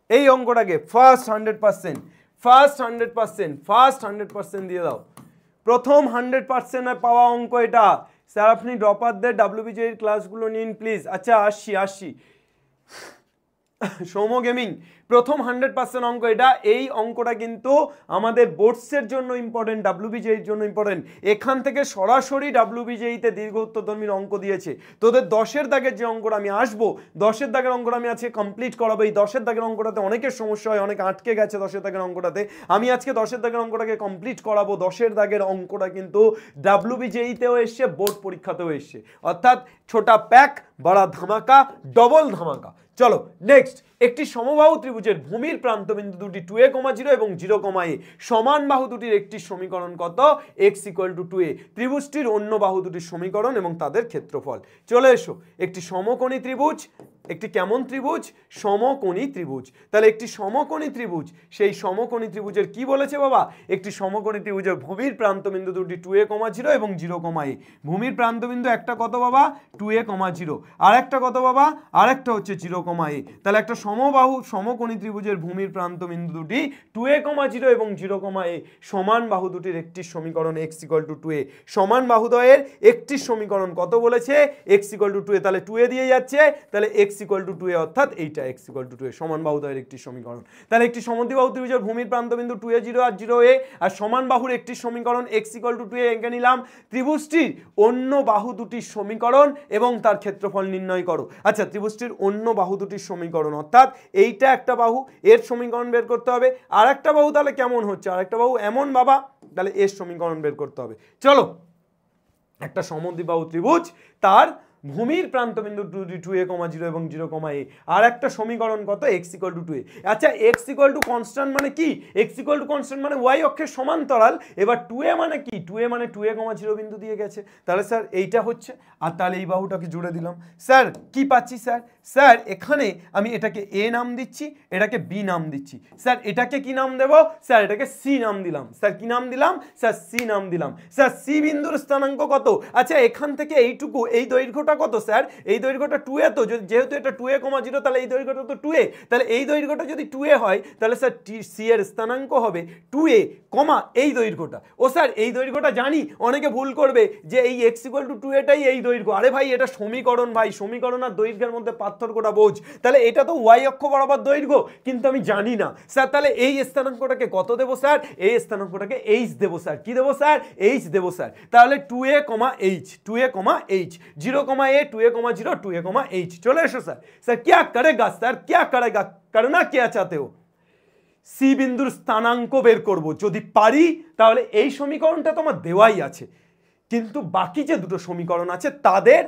এই অঙ্কটাকে ফার্স্ট 100% দিয়ে দাও। প্রথম 100% পাওয়া অঙ্ক এটা। স্যার আপনি ড্রপারদের WBJER ক্লাসগুলো নিন প্লিজ। আচ্ছা আসছি সৌম গেমিং, প্রথম 100% অঙ্ক এটা। এই অঙ্কটা কিন্তু আমাদের বোর্ডসের জন্য ইম্পর্টেন্ট, WBJER জন্য ইম্পর্টেন্ট। এখান থেকে সরাসরি WBJER দীর্ঘ উত্তরধর্মীর অঙ্ক দিয়েছে। তোদের 10-এর দাগের যে অঙ্কটা আমি আসবো, 10-এর দাগের অঙ্কটা আমি আজকে কমপ্লিট করাবো। এই 10-এর দাগের অঙ্কটাতে অনেকের সমস্যা হয়, অনেক আটকে গেছে 10-এর দাগের অঙ্কটাতে। আমি আজকে 10-এর দাগের অঙ্কটাকে কমপ্লিট করাবো। 10-এর দাগের অঙ্কটা কিন্তু WBJER-তেও এসছে, বোর্ড পরীক্ষাতেও এসছে, অর্থাৎ ছোটা প্যাক বড়া ধামাকা, ডবল ধামাকা। চলো নেক্সট, একটি সমবাহু ত্রিভুজের ভূমির প্রান্তবিন্দু দুটি 2a, 0, এবং 0, a সমান বাহু দুটির একটি সমীকরণ কত? x = 2a। ত্রিভুজটির অন্য বাহু দুটির সমীকরণ এবং তাদের ক্ষেত্রফল। চলে এসো, একটি সমকোণী ত্রিভুজ, একটি কেমন ত্রিভুজ? সমকোণী ত্রিভুজ। তাহলে একটি সমকোণী ত্রিভুজ, সেই সমকোণী ত্রিভুজের কি বলেছে বাবা? একটি সমকোণী ত্রিভুজের ভূমির প্রান্তবিন্দু দুটি 2a, 0, এবং 0, a। ভূমির প্রান্তবিন্দু একটা কত বাবা? 2a, 0। আর একটা কত বাবা? আর একটা হচ্ছে 0, a। তাহলে একটা সমবাহু সমকোণী ত্রিভুজের ভূমির প্রান্তবিন্দু দুটি 2a, 0, এবং 0, a সমান বাহু দুটির একটি সমীকরণ x = 2a। সমান বাহুদ্বয়ের একটি সমীকরণ কত বলেছে? x = 2a। তাহলে 2a দিয়ে যাচ্ছে, তাহলে x = 2a, অর্থাৎ এইটা x = 2a সমান বাহুদ্বয়ের একটি সমীকরণ। তাহলে একটি সমদ্বিবাহু ত্রিভুজের ভূমির প্রান্তবিন্দু 2a, 0, আর 0, a আর সমান বাহুর একটি সমীকরণ x = 2a এঁকে নিলাম। ত্রিভুজটির অন্য বাহু দুটির সমীকরণ এবং তার ক্ষেত্রফল নির্ণয় করো। আচ্ছা, ত্রিভুজটির অন্য বাহু দুটির সমীকরণ, অর্থাৎ এইটা একটা বাহু, এর সমীকরণ বের করতে হবে। আর একটা বাহু তাহলে কেমন হচ্ছে? আর একটা বাহু এমন বাবা, তাহলে এর সমীকরণ বের করতে হবে। চলো, একটা সমদ্বিবাহু ত্রিভুজ, তার ভূমির প্রান্তবিন্দু 2a, 0, এবং 0, a আর একটা সমীকরণ কত? x = 2a। আচ্ছা, x = কনস্ট্যান্ট মানে কি? x = কনস্ট্যান্ট মানে y অক্ষের সমান্তরাল। এবার 2a মানে কি? 2a মানে 2a, 0 বিন্দু দিয়ে গেছে। তাহলে স্যার এইটা হচ্ছে, আর তাহলে এই বাহুটাকে জুড়ে দিলাম। স্যার কি পাচ্ছি স্যার? স্যার এখানে আমি এটাকে a নাম দিচ্ছি, এটাকে b নাম দিচ্ছি। স্যার এটাকে কি নাম দেব? স্যার এটাকে c নাম দিলাম। স্যার কি নাম দিলাম? স্যার c নাম দিলাম। স্যার c বিন্দুর স্থানাঙ্ক কত? আচ্ছা, এখান থেকে এইটুকু, এই দৈর্ঘ্যটা কত স্যার? এই দৈর্ঘ্যটা 2a। তো যেহেতু এটা 2a, 0, তাহলে এই দৈর্ঘ্যটা তো 2a। তাহলে এই দৈর্ঘ্যটা যদি 2a হয়, তাহলে স্যার c এর স্থানাঙ্ক হবে 2a, এই দৈর্ঘ্যটা। ও স্যার এই দৈর্ঘ্যটা জানি, অনেকে ভুল করবে যে এই x = 2a এই দৈর্ঘ্য। আরে ভাই, এটা সমীকরণ ভাই, সমীকরণ আর দৈর্ঘ্যের মধ্যে পার্থক্যটা বোঝ। তাহলে এটা তো y অক্ষ বরাবর দৈর্ঘ্য, কিন্তু আমি জানি না স্যার। তাহলে এই স্থানাঙ্কটাকে কত দেবো স্যার? এই স্থানাঙ্কটাকে h দেবো স্যার। কি দেবো স্যার? h দেবো স্যার। তাহলে 2a, h 2a, h 0, a 2a, 0 2a, h। চলে এসো স্যার। স্যার क्या करेगा স্যার? क्या करेगा? करना क्या चाहते हो? সি বিন্দুর স্থানাঙ্ক বের করব। যদি পারি তাহলে এই সমীকরণটা তোমার দেওয়াই আছে, কিন্তু বাকি যে দুটো সমীকরণ আছে তাদের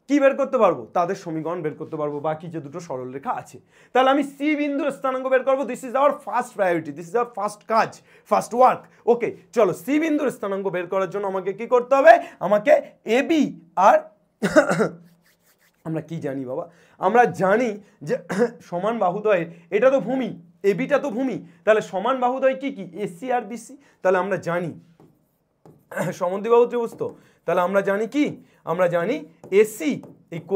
কি বের করতে পারবো? তাদের সমীকরণ বের করতে পারবো, বাকি যে দুটো সরলরেখা আছে। তাহলে আমি সি বিন্দুর স্থানাঙ্ক বের করবো। This is our first priority, this is our first কাজ, ফার্স্ট ওয়ার্ক। ওকে, চলো সি বিন্দুর স্থানাঙ্ক বের করার জন্য আমাকে কি করতে হবে? আমাকে এ বি আর আমরা কি জানি বাবা? আমরা জানি যে সমান বাহুদ্বয়ের, এটা তো ভূমি, এবিটা তো ভূমি, তাহলে সমান বাহুদ্বয় কি কি? এসি আর বিসি। তাহলে আমরা জানি সমদ্বিবাহু ত্রিভুজ, তো তাহলে আমরা জানি কি? আমরা জানি এসি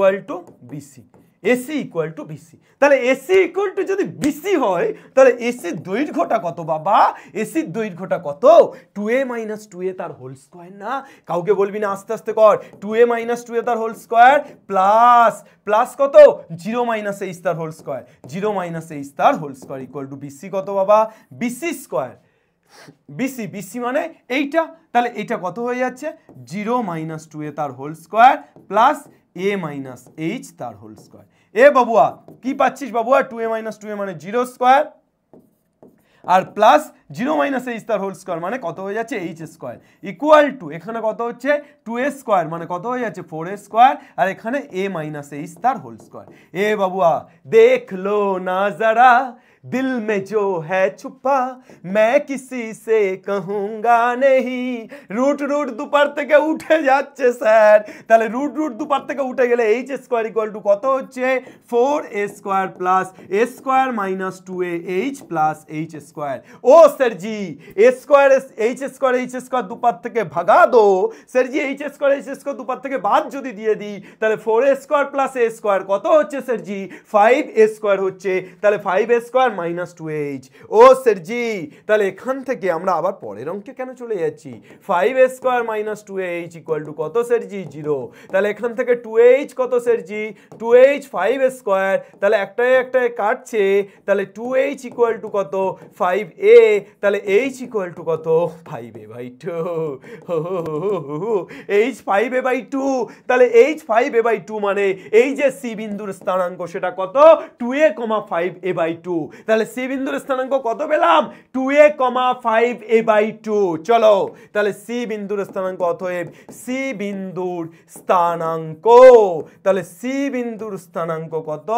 = বিসি, এসি = বিসি। তাহলে এসি = যদি বিসি হয়, তাহলে এসির দৈর্ঘ্যটা কত বাবা? এসির দৈর্ঘ্যটা কত? 2a - 2a তার হোল স্কয়ার। না, কাউকে বলবি না, আস্তে আস্তে কর। 2a - 2a তার হোল স্কয়ার প্লাস কত? 0 - h তার হোল স্কয়ার, 0 - h তার হোল স্কয়ার = বিসি কত বাবা? BC square. বিসি মানে এইটা। তাহলে এটা কত হয়ে যাচ্ছে? 0 - 2a তার whole square plus a - h তার হোল স্কয়ার। এ বাবুয়া কি পাচ্ছিস বাবুয়া? 2a - 2a মানে 0 স্কয়ার, আর প্লাস 0 - h তার হোল স্কয়ার মানে কত হয়ে যাচ্ছে? h স্কয়ার = এখানে কত হচ্ছে? 2a স্কয়ার মানে কত হয়ে যাচ্ছে? 4a স্কয়ার, আর এখানে a - h তার হোল স্কয়ার। এ বাবুয়া দেখ লো না জরা दिल में जो है छुपा मैं किसी से कहूंगा नहीं। রুট দুপার থেকে উঠে যাচ্ছে স্যার। তাহলে রুট দুপার থেকে উঠে গেলে h স্কয়ার = কত হচ্ছে? 4a square plus a square minus 2ah plus h square. ও sir ji, a square h square দুপার থেকে ভাগা দো। স্যার জি, h স্কয়ার দুপার থেকে বাদ যদি দিয়ে দিই, তাহলে 4a square plus a square কত হচ্ছে স্যার জি? 5a স্কয়ার হচ্ছে। তাহলে 5a স্কয়ার মাইনাস 2h। ও স্যারজি, তাহলে এখান থেকে আমরা আবার পরের অঙ্কে কেন চলে যাচ্ছি? 5a square minus 2h equal to কত স্যারজি? 0। তাহলে এখান থেকে 2h কত স্যারজি? 2h 5a স্কোয়ার, তাহলে একটাই কাটছে, তাহলে 2h ইকুয়াল টু কত? 5a, তাহলে h ইকুয়াল টু কত? 5a/2। h 5a/2, তাহলে h 5a/2 মানে এই যে সি বিন্দুর স্থানাঙ্ক সেটা কত? 2a, 5a/2। তাহলে সি বিন্দুর স্থানাঙ্ক কত পেলাম? 2a, 5a/2। চলো, তাহলে সি বিন্দুর স্থানাঙ্ক, অতএব সি বিন্দুর স্থানাঙ্ক, তাহলে সি বিন্দুর স্থানাঙ্ক কত?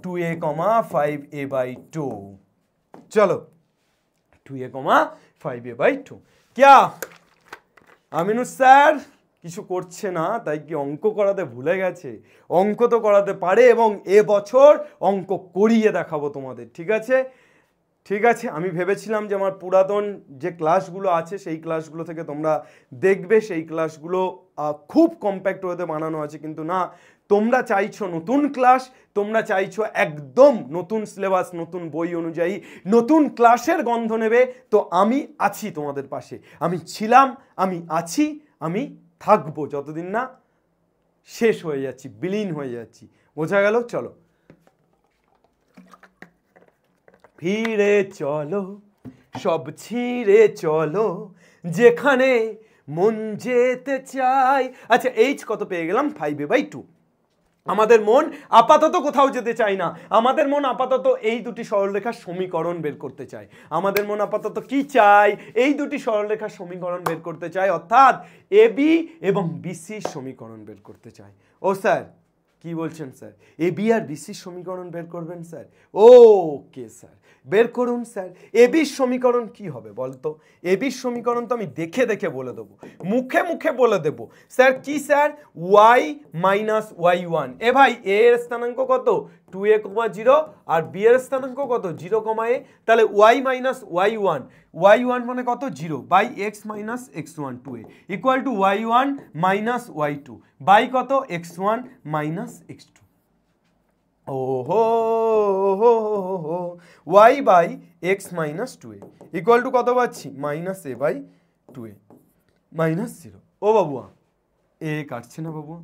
2a, 5a/2। চলো, 2a, 5a/2। क्या আমিনুস স্যার কিছু করছে না, তাই কি অঙ্ক করাতে ভুলে গেছে? অঙ্ক তো করাতে পারে, এবং এবছর অঙ্ক করিয়ে দেখাবো তোমাদের। ঠিক আছে, ঠিক আছে। আমি ভেবেছিলাম যে আমার পুরাতন যে ক্লাসগুলো আছে সেই ক্লাসগুলো থেকে তোমরা দেখবে, সেই ক্লাসগুলো খুব কম্প্যাক্ট ওয়েতে বানানো আছে, কিন্তু না, তোমরা চাইছো নতুন ক্লাস, তোমরা চাইছো একদম নতুন সিলেবাস, নতুন বই অনুযায়ী নতুন ক্লাসের গন্ধ নেবে। তো আমি আছি তোমাদের পাশে, আমি ছিলাম, আমি আছি, আমি থাকবো যতদিন না শেষ হয়ে যাচ্ছি, বিলীন হয়ে যাচ্ছি। বোঝা গেল? চলো, ফিরে চলো, সব ছিঁড়ে চলো, যেখানে মন যেতে চাই। আচ্ছা, এইচ কত পেয়ে গেলাম? 5a/2। আমাদের মন আপাতত কোথাও যেতে চায় না, আমাদের মন আপাতত এই দুটি সরলরেখার সমীকরণ বের করতে চায়। আমাদের মন আপাতত কি চাই? এই দুটি সরলরেখার সমীকরণ বের করতে চায়, অর্থাৎ এবি এবং বিসির সমীকরণ বের করতে চায়। ও স্যার, কি বলছেন স্যার? এবি আর বিসির সমীকরণ বের করবেন স্যার? ওকে স্যার, বের করুন স্যার। এবির সমীকরণ কি হবে বলতো? এবির সমীকরণ তো আমি দেখে দেখে বলে দেবো, মুখে মুখে বলে দেবো। স্যার কি স্যার? y minus y1। এ ভাই, এ এর স্থানাঙ্ক কত? 2a, 0, আর বি এর স্থানাঙ্ক কত? 0, a। তাহলে y মাইনাস y1, y1 মানে কত? 0 by x minus x1, 2a equal to y1 minus y2 by কত? x1 minus x2। ওহো, y by x minus 2a equal to কত পাচ্ছি? Minus a by 2a minus 0। ও বাবুয়া, এ কাটছে না বাবুয়া।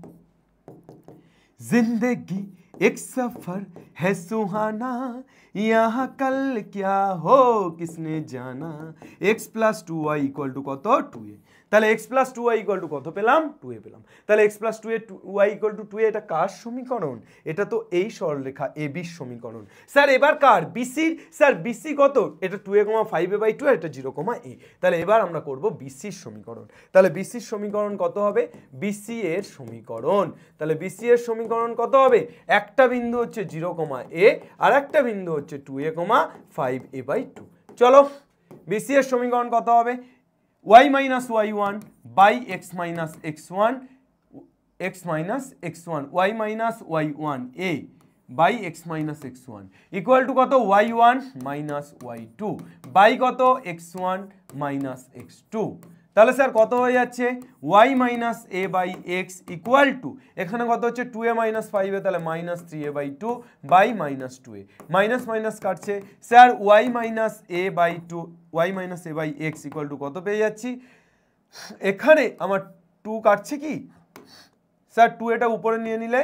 जिंदगी एक सफर है सुहाना, यहाँ कल क्या हो किसने जाना। x plus 2y equal to कत? 2a। তাহলে x plus 2y equal to কত পেলাম? 2a পেলাম। তাহলে x plus 2y equal to 2a, এটা কার সমীকরণ? এটা তো এই সরলরেখা এবির সমীকরণ। স্যার এবার কার? বিসির। স্যার বিসি কত? এটা 2a, 5a/2, এটা 0, a। তাহলে এবার আমরা করব বিসির সমীকরণ। তাহলে বিসির সমীকরণ কত হবে? বিসি এর সমীকরণ, তাহলে বিসি এর সমীকরণ কত হবে? একটা বিন্দু হচ্ছে 0, a, আর একটা বিন্দু হচ্ছে 2a, 5a/2। চলো, বিসি এর সমীকরণ কত হবে? y minus y1 by x minus x1, x minus x1, y minus y1 a by x minus x1 equal to কত? y1 মাইনাস y2 বাই কত? x1 minus x2। তাহলে স্যার কত হয়ে যাচ্ছে? y minus a by x equal to, এখানে কত হচ্ছে? 2a minus 5a, তাহলে minus 3a/2 by minus 2a, minus minus কাটছে। Sir y minus a by 2, y minus a by x equal to কত পেয়ে যাচ্ছি? এখানে আমার 2 কাটছে কি স্যার? 2 এটা উপরে নিয়ে নিলে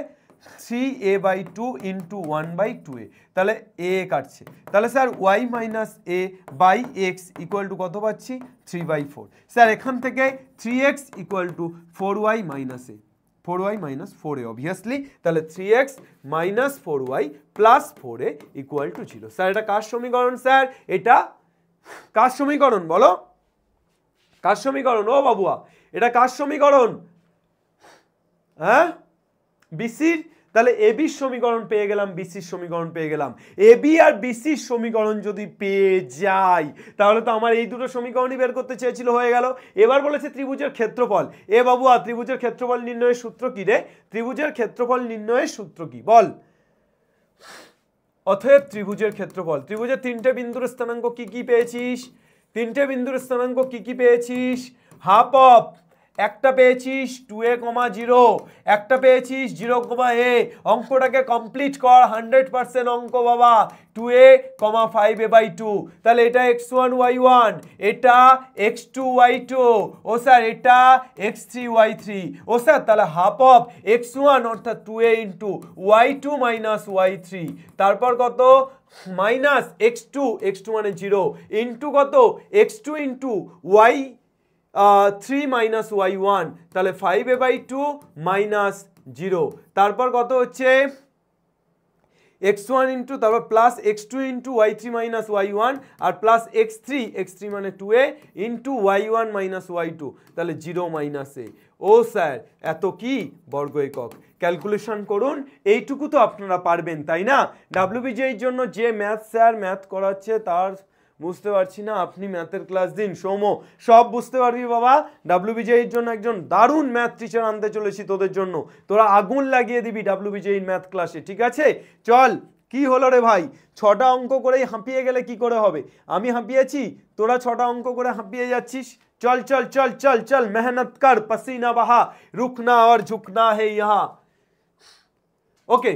3a/2 ইন্টু 1/2a, তাহলে a কাটছে। তাহলে sir y minus a by x equal to কত পাচ্ছি? 3/4। স্যার এখান থেকে 3x equal to 4y minus a, 4y minus 4a obviously. তাহলে 3x minus 4y plus 4a equal to 0। Sir এটা কার সমীকরণ? স্যার এটা কার সমীকরণ বলো? কার সমীকরণ? ও বাবুয়া, এটা কার সমীকরণ? হ্যাঁ, বিসির। তাহলে এবির সমীকরণ পেয়ে গেলাম, বিসির সমীকরণ পেয়ে গেলাম। এবি আর বিসির সমীকরণ যদি পেয়ে যাই, তাহলে তো আমার এই দুটো সমীকরণই বের করতে চেয়েছিল, হয়ে গেল। এবার বলেছে ত্রিভুজের ক্ষেত্রফল। এ বাবুয়া, ত্রিভুজের ক্ষেত্রফল নির্ণয়ের সূত্র কি রে? ত্রিভুজের ক্ষেত্রফল নির্ণয়ের সূত্র কি বল? অতএব ত্রিভুজের ক্ষেত্রফল, ত্রিভুজের তিনটে বিন্দুর স্থানাঙ্ক কি কি পেয়েছিস? তিনটে বিন্দুর স্থানাঙ্ক কি কি পেয়েছিস? হাফ অফ একটা পেয়েছিস 2a, 0, একটা পেয়েছিস 0, a। অঙ্কটাকে কমপ্লিট কর, 100% অঙ্ক বাবা। 2a, 5a/2, তাহলে এটা x1 y1, এটা x2 y2, ও স্যার এটা x3 y3, ও স্যার তাহলে হাফ অফ x1 অর্থাৎ 2a into y2 minus y3, তারপর কত মাইনাস x2 মানে 0 ইন্টু কত x2 into y 3 minus y1, তাহলে 5a/2 মাইনাস 0, তারপর কত হচ্ছে x1 ইন্টু তারপর plus x2 into y3 minus y1 আর প্লাস x3 মানে 2a into y1 minus y2, তাহলে 0 মাইনাস a। ও স্যার এত কি বর্গ একক, ক্যালকুলেশন করুন। এইটুকু তো আপনারা পারবেন তাই না? ডাব্লিউবিজের জন্য যে ম্যাথ স্যার ম্যাথ করাচ্ছে তার বুঝতে পারছি না, আপনি ম্যাথের ক্লাস দিন সৌম, সব বুঝতে পারবি বাবা। ডাব্লিউবিজের জন্য একজন দারুণ ম্যাথ টিচার আনতে চলেছি তোদের জন্য, তোরা আগুন লাগিয়ে দিবি ডাব্লিউবিজের ম্যাথ ক্লাসে, ঠিক আছে? চল, কি হলো রে ভাই, 6টা অঙ্ক করেই হাঁপিয়ে গেলে কি করে হবে? আমি হাঁপিয়েছি, তোরা 6টা অঙ্ক করে হাঁপিয়ে যাচ্ছিস। চল চল চল চল চল, মেহনত কর, পসিনা বাহা, রুকনা আর ঝুকনা হে ইহা। ওকে,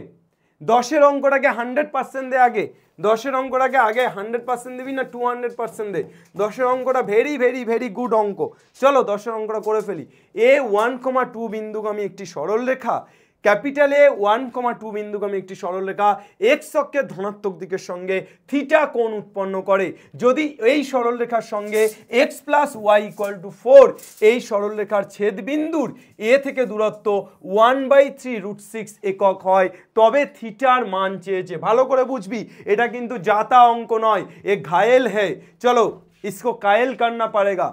10-এর অঙ্কটাকে 100% দে আগে, 10-এর অঙ্কটাকে আগে 100% দিবি না 200% দে? 10-এর অঙ্কটা ভেরি ভেরি ভেরি গুড অঙ্ক। চলো 10-এর অঙ্কটা করে ফেলি। a1,2 বিন্দুগামী একটি সরলরেখা, ক্যাপিটাল A1,2 বিন্দুগামী একটি সরলরেখা এক্স অক্ষের ধনাত্মক দিকের সঙ্গে থিটা কোণ উৎপন্ন করে যদি এই সরলরেখার সঙ্গে x + y = 4 এই সরলরেখার ছেদবিন্দুর এ থেকে দূরত্ব 1/3√6 একক হয়, তবে থিটার মান চেয়েছে। ভালো করে বুঝবি, এটা কিন্তু জাতা অঙ্ক নয়, এ ঘায়েল है। চলো इसको कायल करना पड़ेगा,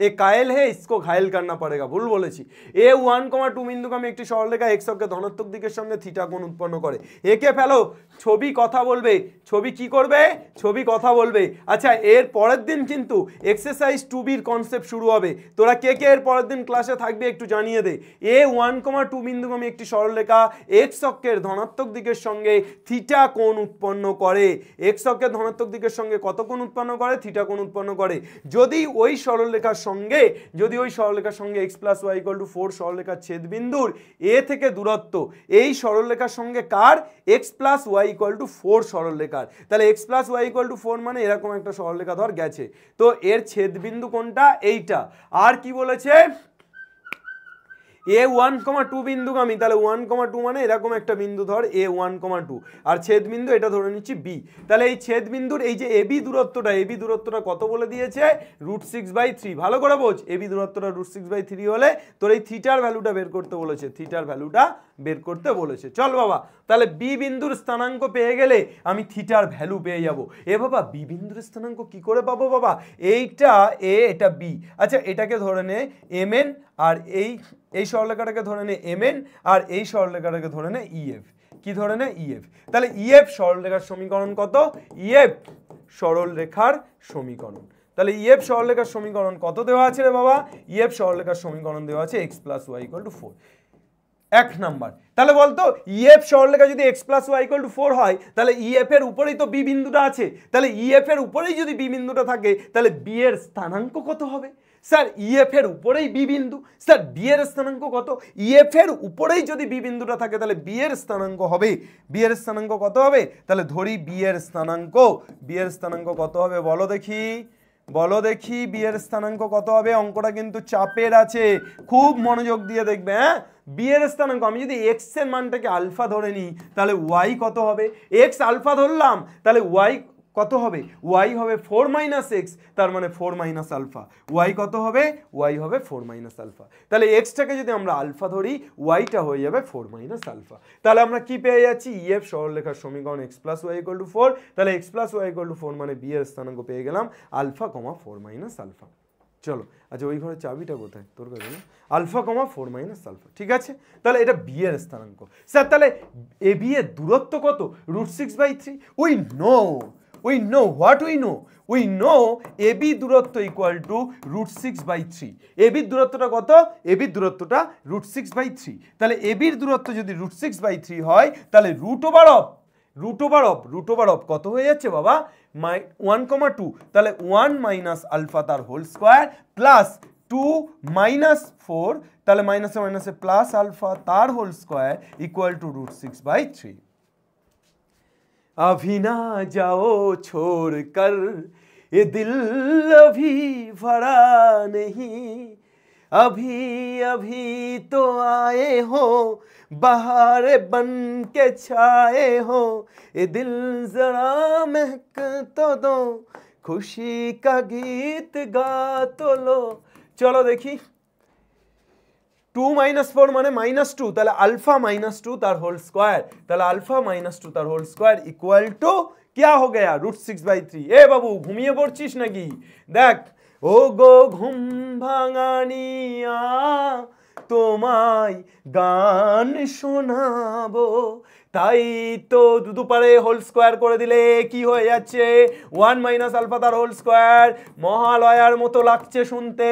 এ কায়েল হে, ইসকো ঘায়েল করনা পড়েগা। ভুল বলেছি। A1,2 বিন্দুগামী একটি সরলরেখা এক্স অক্ষের ধনাত্মক দিকের সঙ্গে থিটা কোণ উৎপন্ন করে। একে ফেলো, ছবি কথা বলবে। ছবি কি করবে? ছবি কথা বলবে। আচ্ছা, এর পরের দিন কিন্তু এক্সারসাইজ 2B কনসেপ্ট শুরু হবে। তোরা কে কে এর পরের দিন ক্লাসে থাকবে একটু জানিয়ে দে। A1,2 বিন্দুগামী একটি সরলরেখা এক্স অক্ষের ধনাত্মক দিকের সঙ্গে থিটা কোণ উৎপন্ন করে। এক্স অক্ষের ধনাত্মক দিকের সঙ্গে কত কোণ উৎপন্ন করে? থিটা কোণ উৎপন্ন করে। যদি ওই সরলরেখার সঙ্গে x + y = 4 সরলরেখার ছেদবিন্দুর এ থেকে দূরত্ব এই সরলরেখার সঙ্গে কার? x + y = 4 সরলরেখার, তাহলে x + y = 4 মানে এরকম একটা সরলরেখা ধর গেছে, তো এর ছেদবিন্দু কোনটা? এইটা। আর কি বলেছে? A1,2 বিন্দুগামী, তাহলে 1,2 মানে এরকম একটা বিন্দু ধর A1,2 আর ছেদবিন্দু এটা ধরে নিচ্ছি B। তাহলে এই ছেদবিন্দুর এই যে AB দূরত্বটা কত বলে দিয়েছে? √6/3। ভালো করে বোঝ, AB দূরত্বটা √6/3 হলে তোর এই থিটার ভ্যালুটা বের করতে বলেছে, থিটার ভ্যালুটা বের করতে বলেছে। চল বাবা, তাহলে B বিন্দুর স্থানাঙ্ক পেয়ে গেলে আমি থিটার ভ্যালু পেয়ে যাব। এ বাবা, B বিন্দুর স্থানাঙ্ক কি করে পাবো বাবা? এইটা A, এটা B। আচ্ছা, এটাকে ধরে নে mn, আর এই সরলরেখাটাকে ধরে নে mn, আর এই সরলরেখাটাকে ধরে নে EF। কি ধরে নে? EF। তাহলে EF সরলরেখার সমীকরণ কত? EF সরলরেখার সমীকরণ, তাহলে EF সরলরেখার সমীকরণ কত দেওয়া আছে রে বাবা? EF সরলরেখার সমীকরণ দেওয়া আছে x + y = 4। এক নাম্বার। তাহলে বলতো EF সরলরেখা যদি x + y = 4 হয়, তাহলে EF এর উপরেই তো B বিন্দুটা আছে, তাহলে EF এর উপরেই যদি B বিন্দুটা থাকে তাহলে B এর স্থানাঙ্ক কত হবে? স্যার EF এর উপরেই B বিন্দু, স্যার B এর স্থানাঙ্ক কত? EF এর উপরেই যদি B বিন্দুটা থাকে তাহলে B এর স্থানাঙ্ক হবে, B এর স্থানাঙ্ক কত হবে? তাহলে ধরি B এর স্থানাঙ্ক কত হবে? বলো দেখি, বলো দেখি B এর স্থানাঙ্ক কত হবে? অঙ্কটা কিন্তু চাপের আছে, খুব মনোযোগ দিয়ে দেখবে। হ্যাঁ, B এর স্থানাঙ্ক আমি যদি x এর মানটাকে আলফা ধরে নিই তাহলে y কত হবে? x আলফা ধরলাম, তাহলে y কত হবে? y হবে 4 - x, তার মানে 4 - আলফা। y কত হবে? y হবে 4 - আলফা। তাহলে x টাকে যদি আমরা আলফা ধরি, y টা হয়ে যাবে 4 - আলফা। তাহলে আমরা কি পেয়ে যাচ্ছি? EF সরলরেখার সমীকরণ x + y = 4, তাহলে x + y = 4 মানে B এর স্থানাঙ্ক পেয়ে গেলাম আলফা, 4 - আলফা। চলো, আচ্ছা ওই ঘরে চাবিটা কোথায়? তোর কাছে না? Alpha, 4 - alpha. ঠিক আছে, তাহলে এটা B এর স্থানাঙ্ক। স্যার তাহলে AB এর দূরত্ব কত? √6/3। We know what we know. We know AB দূরত্ব = √6/3। AB দূরত্বটা কত? AB দূরত্বটা √6/3। তাহলে AB এর দূরত্ব যদি √6/3 হয় তাহলে √√ কত হয়ে যাচ্ছে বাবা? 1,2। তাহলে 1 - আলফা তার হোল স্কয়ার প্লাস 2 -4, তাহলে মাইনাসে মাইনাসে প্লাস আলফা তার হোল স্কোয়ার ইকুয়াল টু √6/3। अभी ना जाओ छोड़ कर ये दिल अभी भरा नहीं, अभी अभी तो आए हो बहार बन के छाए हो, ये दिल जरा महक तो दो खुशी का गीत गा तो लो। चलो देखी 2 - 4 মানে -2, তাহলে আলফা -2 তার হোল স্কোয়ার, তাহলে আলফা -2 তার হোল স্কোয়ার ইকুয়াল টু क्या हो गया √6/3। এ বাবু ঘুমিয়ে পড়ছিস নাকি? দেখ, ও গো ঘুম ভাঙানিয়া তোমায় গান শোনাবো, তাই তো দুপারে হোল স্কোয়ার করে দিলে কি হয়ে যাচ্ছে 1 - আলফা তার হোল স্কোয়ার। মহালয়ার মতো লাগছে শুনতে,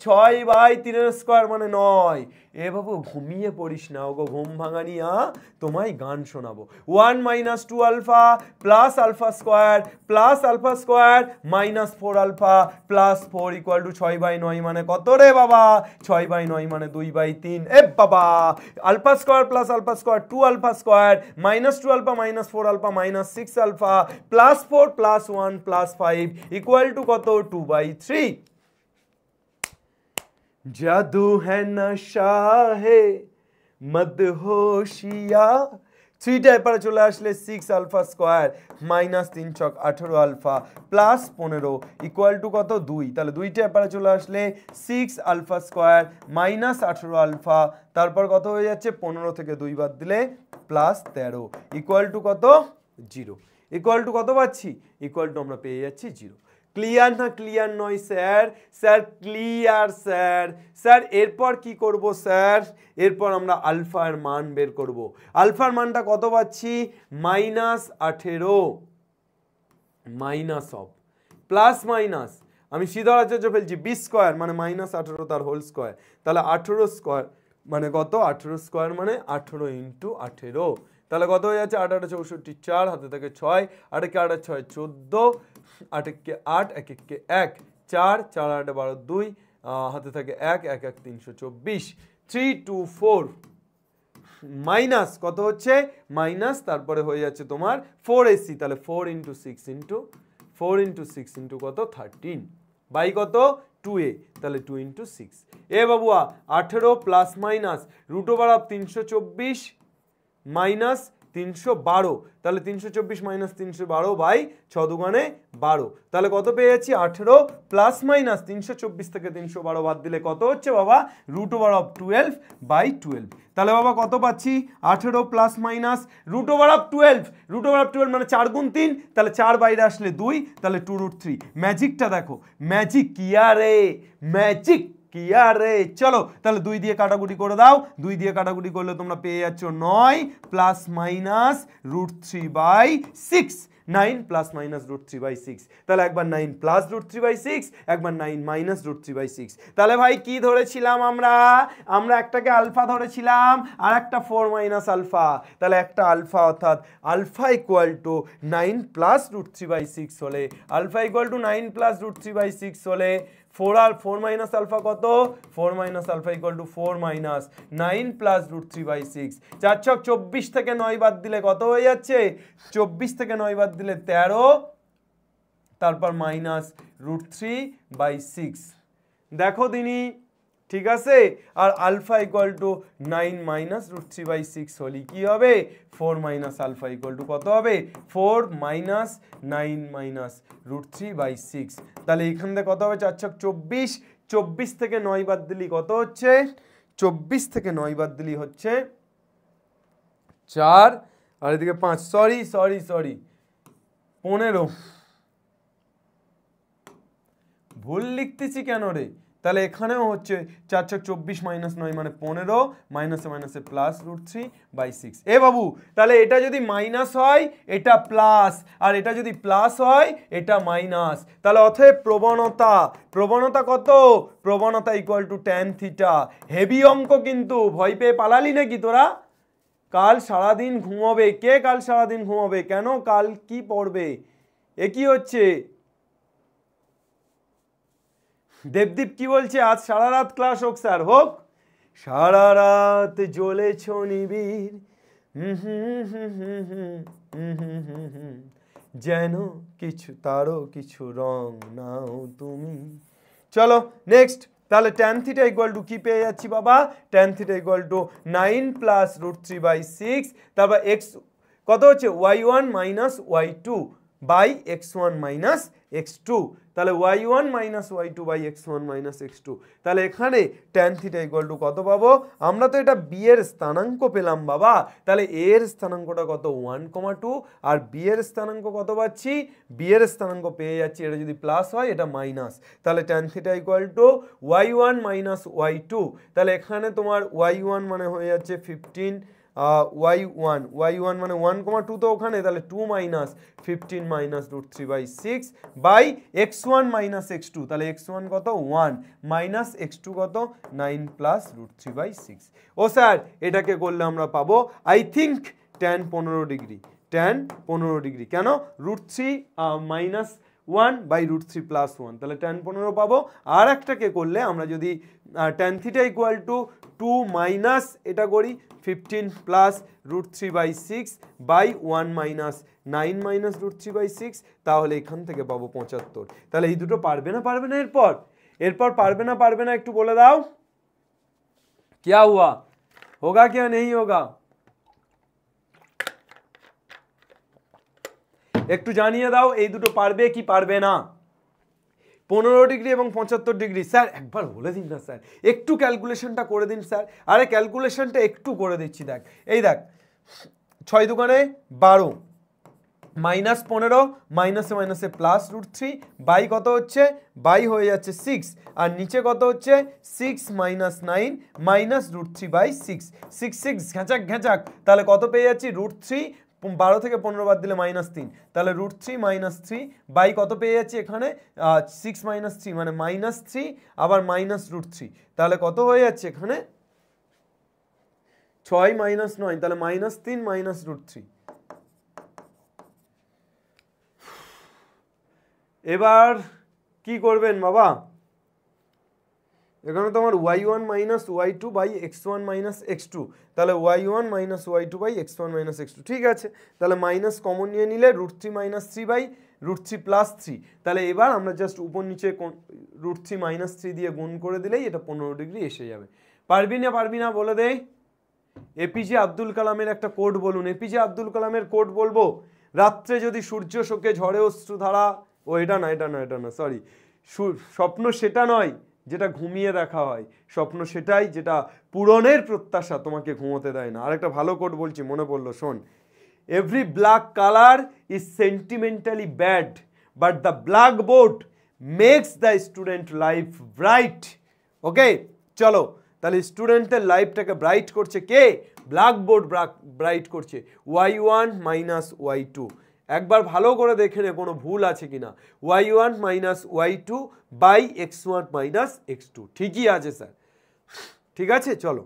6/3 স্কোয়ার মানে 9। এ বাবু ঘুমিয়ে পড়িস না, ওগো ঘুম ভাঙানিয়া তোমায় গান শোনাবো। 1 - 2 alpha plus alpha square plus alpha square -4 alpha plus 4 equal to 6/9 মানে কত রে বাবা? 6/9 মানে 2/3। এ বাবা alpha square plus alpha square 2 alpha square -2 alpha -4 alpha -6 alpha plus 4 plus 1 plus 5 equal to কত? 2/3। जादू है नशा है मदहोशिया। 3টা এপারে চলে আসলে 6 আলফা স্কোয়ার -3 ছক 18 আলফা প্লাস 15 ইকুয়াল টু কত? 2। তাহলে 2টা এপারে চলে আসলে 6 আলফা স্কোয়ার -18 আলফা, তারপর কত হয়ে যাচ্ছে 15 থেকে 2 বাদ দিলে প্লাস 13 ইকুয়াল টু কত? 0। ইকুয়াল টু কত পাচ্ছি? ইকুয়াল টু আমরা পেয়ে যাচ্ছি 0। ক্লিয়ার না ক্লিয়ার নয় sir? Sir clear sir. Sir এরপর কি করব স্যার? এরপর আমরা আলফার মান বের করব। আলফার মানটা কত পাচ্ছি? -18 মাইনাস অফ প্লাস মাইনাস আমি সিধা আচার্য ফেলছি 20 স্কোয়ার মানে -18 তার হোল স্কোয়ার, তাহলে 18 স্কোয়ার মানে কত? 18 স্কোয়ার মানে 18 × 18, তাহলে কত হয়ে যাচ্ছে? 8 × 8 = 64, 4 হাতে থেকে 6, 8 × 8 = 6 14, 8 × 8 1 × 1 4, 4 × 8 = 12 2 হাতে থাকে 1 1 1 324 3 2 4 মাইনাস কত হচ্ছে? মাইনাস তারপরে হয়ে যাচ্ছে তোমার 4ac, তাহলে 4 × 6 × কত? 13 বাই কত? 2a, তাহলে 2 × 6। এ বাবুয়া 18 প্লাস মাইনাস √324 মাইনাস 312, তাহলে 324 মাইনাস 312 বাই 6 দুগুণে 12, তাহলে কত পেয়ে যাচ্ছি? 18 প্লাস মাইনাস 324 থেকে 312 বাদ দিলে কত হচ্ছে বাবা? √12/12। তাহলে বাবা কত পাচ্ছি? 18 প্লাস মাইনাস √12 মানে 4 গুণ 3, তাহলে 4 বাইরে আসলে 2, তাহলে 2√3। ম্যাজিকটা দেখো, ম্যাজিক কিয়া রে, ম্যাজিক কিয়া রে। চলো তাহলে 2 দিয়ে কাটাকুটি করে দাও, 2 দিয়ে কাটাকুটি করলে তোমরা পেয়ে যাচ্ছ 9 প্লাস মাইনাস √3/6, 9 প্লাস মাইনাস √3/6, তাহলে একবার 9 প্লাস √3/6 একবার 9 মাইনাস √3/6। তাহলে ভাই কি ধরেছিলাম আমরা? আমরা একটাকে আলফা ধরেছিলাম আর একটা 4 মাইনাস আলফা, তাহলে একটা আলফা অর্থাৎ আলফা ইকুয়াল টু 9 প্লাস √3/6 হলে, আলফা ইকুয়াল টু 9 প্লাস √3/6 হলে 4 মাইনাস আলফা কত? 4 minus alpha equal to 4 minus 9 plus √3/6। 4 ছক 24 থেকে 9 বাদ দিলে কত হয়ে যাচ্ছে? 24 থেকে 9 বাদ দিলে 13, তারপর মাইনাস √3/6। দেখো দিনি ঠিক আছে। আর আলফা ইকুয়াল টু 9 মাইনাস √3/6 হলে কি হবে? 4 মাইনাস আলফা ইকুয়াল টু কত হবে? 4 মাইনাস 9 মাইনাস √3/6। তাহলে এখান থেকে কত হবে? 4 ছক 24, 24 থেকে 9 বাদ দিলি কত হচ্ছে? 24 থেকে 9 বাদ দিলি হচ্ছে 4, আর এদিকে 5, সরি 15, ভুল লিখতেছি কেন রে? তাহলে এখানেও হচ্ছে 4 ছক 24 মাইনাস 9 মানে 15, মাইনাসে মাইনাসে প্লাস √3/6। এ বাবু তাহলে এটা যদি মাইনাস হয় এটা প্লাস, আর এটা যদি প্লাস হয় এটা মাইনাস, তাহলে অতএব প্রবণতা কত? প্রবণতা equal to tan theta. Heavy অঙ্ক কিন্তু, ভয় পেয়ে পালালি নাকি তোরা? কাল সারাদিন ঘুমাবে কে? কাল সারাদিন ঘুমাবে কেন? কাল কি পড়বে? এ কি হচ্ছে? দেবদীপ কি বলছে, আজ সারা রাত ক্লাস হোক স্যার। হোক, সারা রাত জ্বলেছ নিবিড়, যেন কিছু তারও কিছু রং নাও তুমি। চলো নেক্সট, তাহলে tan থিটা ইকুয়াল টু কি পেয়ে যাচ্ছি বাবা, tan theta equal two 9 plus √3/6, তারপর x কত হচ্ছে y1 minus y2 by x1 minus x2, তাহলে y1 minus y2 by x1 minus x2, তাহলে এখানে tan থিটা ইকুয়াল টু কত পাবো আমরা? তো এটা b এর স্থানাঙ্ক পেলাম বাবা, তাহলে a এর স্থানাঙ্কটা কত 1,2, আর b এর স্থানাঙ্ক কত পাচ্ছি, b এর স্থানাঙ্ক পেয়ে যাচ্ছি, এটা যদি প্লাস হয় এটা মাইনাস, তাহলে tan theta equal to y1 minus y2, তাহলে এখানে তোমার y1 মানে হয়ে যাচ্ছে 15, y1 মানে 1,2 তো ওখানে, তাহলে 2 minus 15 minus √3/6 by x1 minus x2, তাহলে x1 কত 1 মাইনাস x2 কত 9 প্লাস √3/6। ও স্যার এটাকে করলে আমরা পাবো I think tan 15 degree, tan 15 degree, কেন √3 মাইনাস 1 বাই √3 প্লাস 1, তাহলে tan 15 পাবো। আর একটাকে করলে আমরা যদি tan theta equal two 2 minus এটা করি 15 প্লাস √3/6 বাই 1 মাইনাস 9 মাইনাস √3/6, তাহলে এখান থেকে পাবো 75। তাহলে এই দুটো পারবে না পারবে না? এরপর পারবে না একটু বলে দাও, क्या हुआ, होगा क्या नहीं होगा, একটু জানিয়ে দাও এই দুটো পারবে কি পারবে না? 15 ডিগ্রি এবং 75 ডিগ্রি। স্যার একবার বলে দিন না স্যার, একটু ক্যালকুলেশনটা করে দিন স্যার। আরে ক্যালকুলেশনটা একটু করে দিচ্ছি, দেখ এই দেখ 6 দুগুণে 12 মাইনাস 15 মাইনাসে মাইনাসে প্লাস √3 বাই কত হচ্ছে, বাই হয়ে যাচ্ছে 6, আর নিচে কত হচ্ছে 6 মাইনাস 9 মাইনাস √3/6, 6 ঘেঁচাক, তাহলে কত পেয়ে যাচ্ছি √3, 12 থেকে 15 বাদ দিলে -3, তাহলে √3 মাইনাস 3 বাই কত পেয়ে যাচ্ছি এখানে 6 মাইনাস 3 মানে -3 আবার মাইনাস √3, তাহলে কত হয়ে যাচ্ছে এখানে 6 মাইনাস 9, তাহলে -3 মাইনাস √3। এবার কি করবেন বাবা, এখানে তোমার y1 minus y2 by x1 minus x2, তাহলে y1 minus y2 by x1 minus x2, ঠিক আছে, তাহলে মাইনাস কমন নিয়ে নিলে √3 মাইনাস 3 বাই √3 প্লাস 3, তাহলে এবার আমরা জাস্ট উপর নিচে √3 মাইনাস 3 দিয়ে গুণ করে দিলেই এটা 15 ডিগ্রি এসে যাবে। পারবি না বলে দে। এপিজে আব্দুল কালামের একটা কোড বলুন, এপিজে আব্দুল কালামের কোড বলবো, রাত্রে যদি সূর্য শোকে ঝড়ে অশ্রুধারা, ও এটা না সরি, স্বপ্ন সেটা নয় যেটা ঘুমিয়ে দেখা হয়, স্বপ্ন সেটাই যেটা পূরণের প্রত্যাশা তোমাকে ঘুমোতে দেয় না। আরেকটা ভালো কোড বলছি, মনে পড়লো, শোন, every black colour is sentimentally bad but the blackboard makes the student life bright. Okay চলো, তাহলে স্টুডেন্টের লাইফটাকে ব্রাইট করছে কে? ব্ল্যাকবোর্ড ব্রাইট করছে y1 মাইনাস y2। একবার ভালো করে দেখে নে কোনো ভুল আছে কিনা, y1 minus y2 by x1 minus x2, ঠিকই আছে স্যার, ঠিক আছে চলো।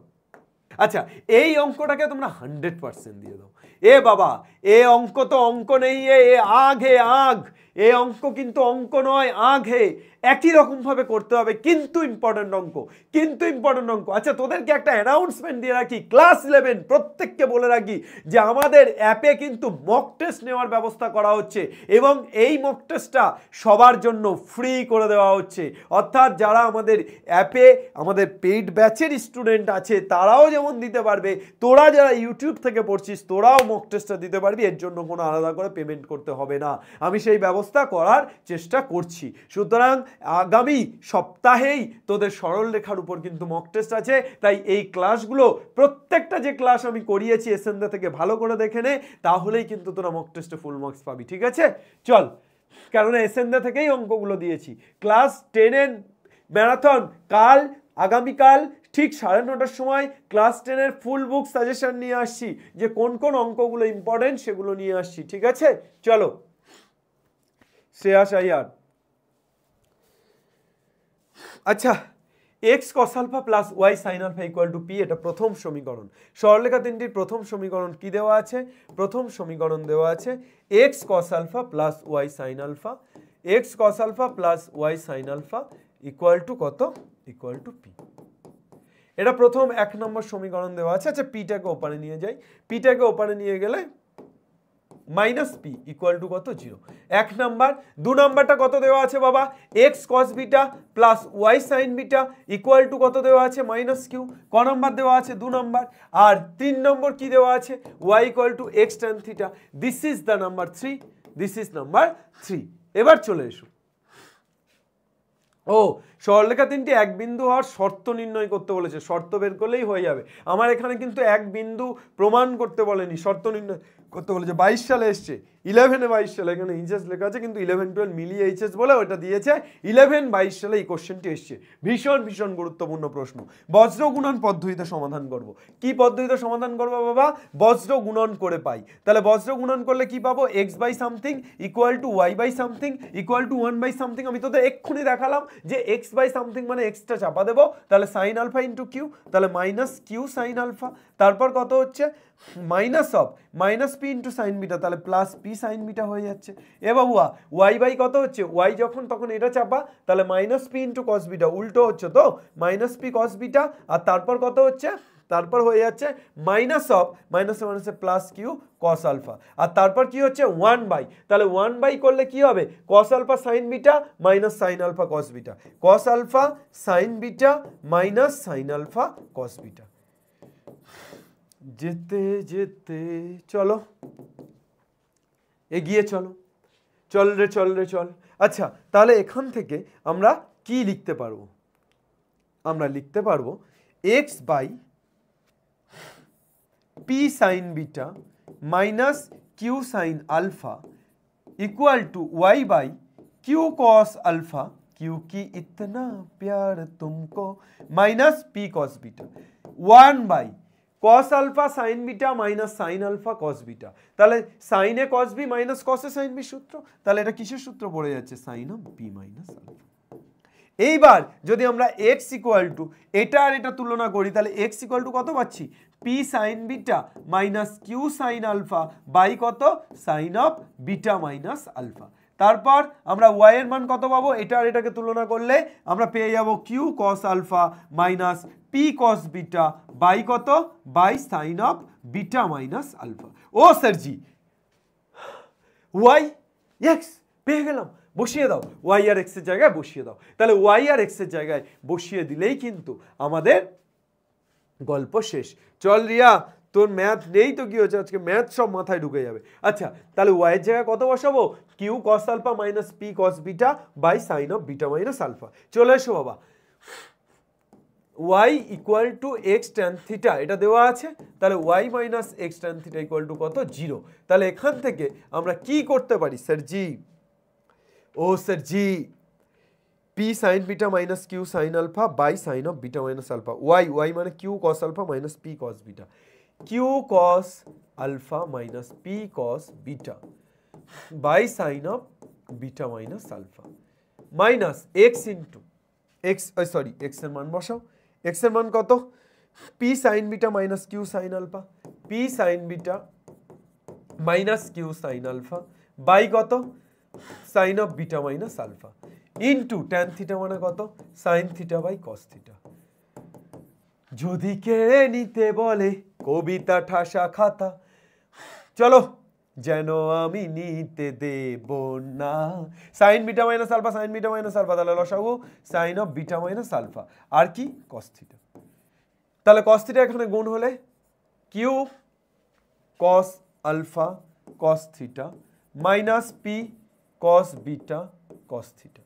আচ্ছা এই অঙ্কটাকে তোমরা 100% দিয়ে দাও। এ বাবা এ অঙ্ক তো অঙ্ক নেই, এ আগ হে আগ, এ অঙ্ক কিন্তু অঙ্ক নয়, আগ হে, একই রকম ভাবে করতে হবে, কিন্তু ইম্পর্টেন্ট অঙ্ক। আচ্ছা তোদেরকে একটা অ্যানাউন্সমেন্ট দিয়ে রাখি, ক্লাস 11 প্রত্যেককে বলে রাখি যে আমাদের অ্যাপে কিন্তু মক টেস্ট নেওয়ার ব্যবস্থা করা হচ্ছে, এবং এই মক টেস্টটা সবার জন্য ফ্রি করে দেওয়া হচ্ছে। অর্থাৎ যারা আমাদের অ্যাপে আমাদের পেইড ব্যাচের স্টুডেন্ট আছে তারাও যেমন দিতে পারবে, তোরা যারা ইউটিউব থেকে পড়ছিস তোরাও মক টেস্টটা দিতে পারবি, এর জন্য কোনো আলাদা করে পেমেন্ট করতে হবে না। আমি সেই ব্যবস্থা করার চেষ্টা করছি। সুতরাং আগামী সপ্তাহেই তোদের সরল রেখার উপর কিন্তু মক টেস্ট আছে, তাই এই ক্লাসগুলো প্রত্যেকটা যে ক্লাস আমি করিয়েছি এসএনদা থেকে ভালো করে দেখে নে, তাহলেই কিন্তু তোরা মক টেস্টে ফুল মার্কস পাবি, ঠিক আছে চল, কারণ এসএনদা থেকেই অঙ্কগুলো দিয়েছি। ক্লাস 10-এর ম্যারাথন আগামীকাল ঠিক 9:30টার সময় ক্লাস 10-এর ফুল বুক সাজেশন নিয়ে আসছি, যে কোন কোন অঙ্কগুলো ইম্পর্টেন্ট সেগুলো নিয়ে আসছি, ঠিক আছে চলো। শ্রেয়াস আইয়ার, আচ্ছা x cos alpha plus y sin alpha equal to p, এটা প্রথম সমীকরণ। সরলরেখা তিনটির প্রথম সমীকরণ কি দেওয়া আছে? প্রথম সমীকরণ দেওয়া আছে x cos alpha plus y sin alpha, x cos alpha plus y sin alpha equal to কত, ইকুয়াল টু পি। এটা প্রথম 1 নম্বর সমীকরণ দেওয়া আছে। আচ্ছা পিটাকে ওপারে নিয়ে যাই, পিটাকে ওপারে নিয়ে গেলে মাইনাস পি ইকুয়াল টু কত 0। 1 নাম্বার। 2 নাম্বারটা কত দেওয়া আছে বাবা, x cos beta plus y sine beta equal to কত দেওয়া আছে মাইনাস কিউ। ক নাম্বার দেওয়া আছে 2 নাম্বার। আর 3 নম্বর কি দেওয়া আছে, y equal to x tan theta. This is the number 3, this is number 3। এবার চলে এসো, ও সরলরেখা তিনটি এক বিন্দু হওয়ার শর্ত নির্ণয় করতে বলেছে, শর্ত বের করলেই হয়ে যাবে। আমার এখানে কিন্তু এক বিন্দু প্রমাণ করতে বলেনি, শর্ত নির্ণয় করতে বলেছে। 22 সালে এসছে, 11-এ 22 সালে এখানে এইচএস লেখা আছে, কিন্তু 11-12 মিলিয়ে এইচএস বলে ওটা দিয়েছে। 11-22 সালে এই কোশ্চেনটি এসছে। ভীষণ ভীষণ গুরুত্বপূর্ণ প্রশ্ন। বজ্র গুণন পদ্ধতিতে সমাধান করব। কি পদ্ধতিতে সমাধান করবো বাবা, বজ্র গুণন করে পাই। তাহলে বজ্র গুণন করলে কি পাবো, x by something equal to y by something equal to 1 by something. আমি তোদের এক্ষুনি দেখালাম যে এক্স বাই সামথিং মানে এক্সটা চাপা দেবো, তাহলে সাইন আলফা ইন্টু কিউ, তাহলে মাইনাস কিউ সাইন আলফা। তারপর কত হচ্ছে, minus of minus P into sine beta, তাহলে প্লাস পি সাইন বিটা হয়ে যাচ্ছে। এ বাবুয়া ওয়াই বাই কত হচ্ছে, ওয়াই যখন তখন এটা চাপা, তাহলে মাইনাস পি ইন্টু কস বিটা, উল্টো হচ্ছে তো, মাইনাস পি কস বিটা। আর তারপর কত হচ্ছে, তারপর হয়ে যাচ্ছে মাইনাস অফ মাইনাসে মাইনাসে প্লাস কিউ কস আলফা। আর তারপর কি হচ্ছে 1 বাই, তাহলে 1 বাই করলে কি হবে, cos alpha sine beta minus sine alpha cos beta, cos alpha sine beta minus sine alpha cos beta. যেতে যেতে চলো এগিয়ে চলো, চল রে চল রে চল। আচ্ছা তাহলে এখান থেকে আমরা কি লিখতে পারবো, আমরা লিখতে পারবো x by p sine beta minus Q sine alpha equal to y by q cos alpha, क्योंकि इतना प्यार तुमको, minus P cos beta 1 by cos alpha sine beta minus sine alpha cos beta. তাহলে sine a cos b minus cos a sine b সূত্র, তাহলে এটা কিসের সূত্র পড়ে যাচ্ছে, sine of b minus alpha. এইবার যদি আমরা x ইকুয়াল টু এটা আর এটা তুলনা করি, তাহলে x ইকুয়াল টু কত পাচ্ছি, P sine beta minus Q sine alpha by কত, sine of beta minus alpha. তারপর আমরা y এর মান কত পাবো, এটা আর এটাকে তুলনা করলে আমরা পেয়ে যাব Q cos alpha minus P cos beta by কত, by sine of beta minus alpha. ও স্যার জি y x পেয়ে গেলাম, বসিয়ে দাও, ওয়াই আর এক্স এর জায়গায় বসিয়ে দাও। তাহলে ওয়াই আর এক্স এর জায়গায় বসিয়ে দিলেই কিন্তু আমাদের গল্প শেষ। চল রিয়া, তোর ম্যাথ নেই তো কি হচ্ছে, আজকে ম্যাথ সব মাথায় ঢুকে যাবে। আচ্ছা তাহলে ওয়াই এর জায়গায় কত বসাবো, q cos alpha minus P cos beta by sine of beta minus alpha. চলে এসো বাবা, y equal to x tan theta এটা দেওয়া আছে, তাহলে y minus x tan theta equal to কত, 0। তাহলে এখান থেকে আমরা কি করতে পারি স্যার জি, ओ sir ji p sine beta minus Q sine alpha by sine of beta minus alpha, y y माने q cos alpha minus P cos beta, Q cos alpha minus P cos beta by sine of beta minus alpha minus X into X, sorry X এর মান বসাও, X এর মান কত, P sine beta minus Q sine alpha, P sine beta minus Q sine alpha by কত, sine of beta minus alpha into tan theta মানে কত, sine theta by cos theta. যদি কেড়ে নিতে বলে কবিতা ঠাসা খাতা, চলো যেন আমি নিতে দেব না, sine beta minus alpha sine beta minus alpha, তাহলে লসাগু sine of beta minus alpha আর কি কস থিটা। তাহলে কস থিটা এখানে গুণ হলে Q cos alpha cos theta minus P cos beta cos theta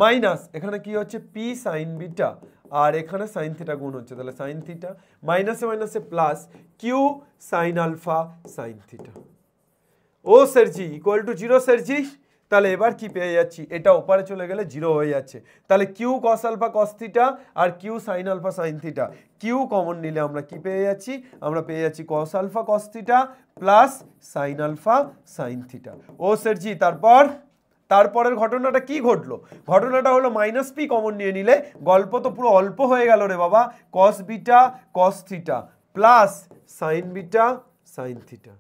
minus এখানে কি হচ্ছে p sin बीटा আর এখানে sin थीटा গুণ হচ্ছে, তাহলে sin थीटा মাইনাসে মাইনাসে plus q sin alpha sin theta. ও sir ji equal to 0 sir ji. তাহলে এবার কি পেয়ে যাচ্ছি, এটা ওপারে চলে গেলে 0 হয়ে যাচ্ছে, তাহলে q cos alpha cos theta আর q sin alpha sin theta, q common নিলে আমরা কি পেয়ে যাচ্ছি, আমরা পেয়ে যাচ্ছি cos alpha cos theta plus sin alpha sin theta. ও স্যার জি তারপরের ঘটনাটা কি ঘটলো, ঘটনাটা হলো মাইনাস পি কমন নিয়ে নিলে গল্প তো পুরো অল্প হয়ে গেল রে বাবা, cos beta cos theta plus sin beta sin theta.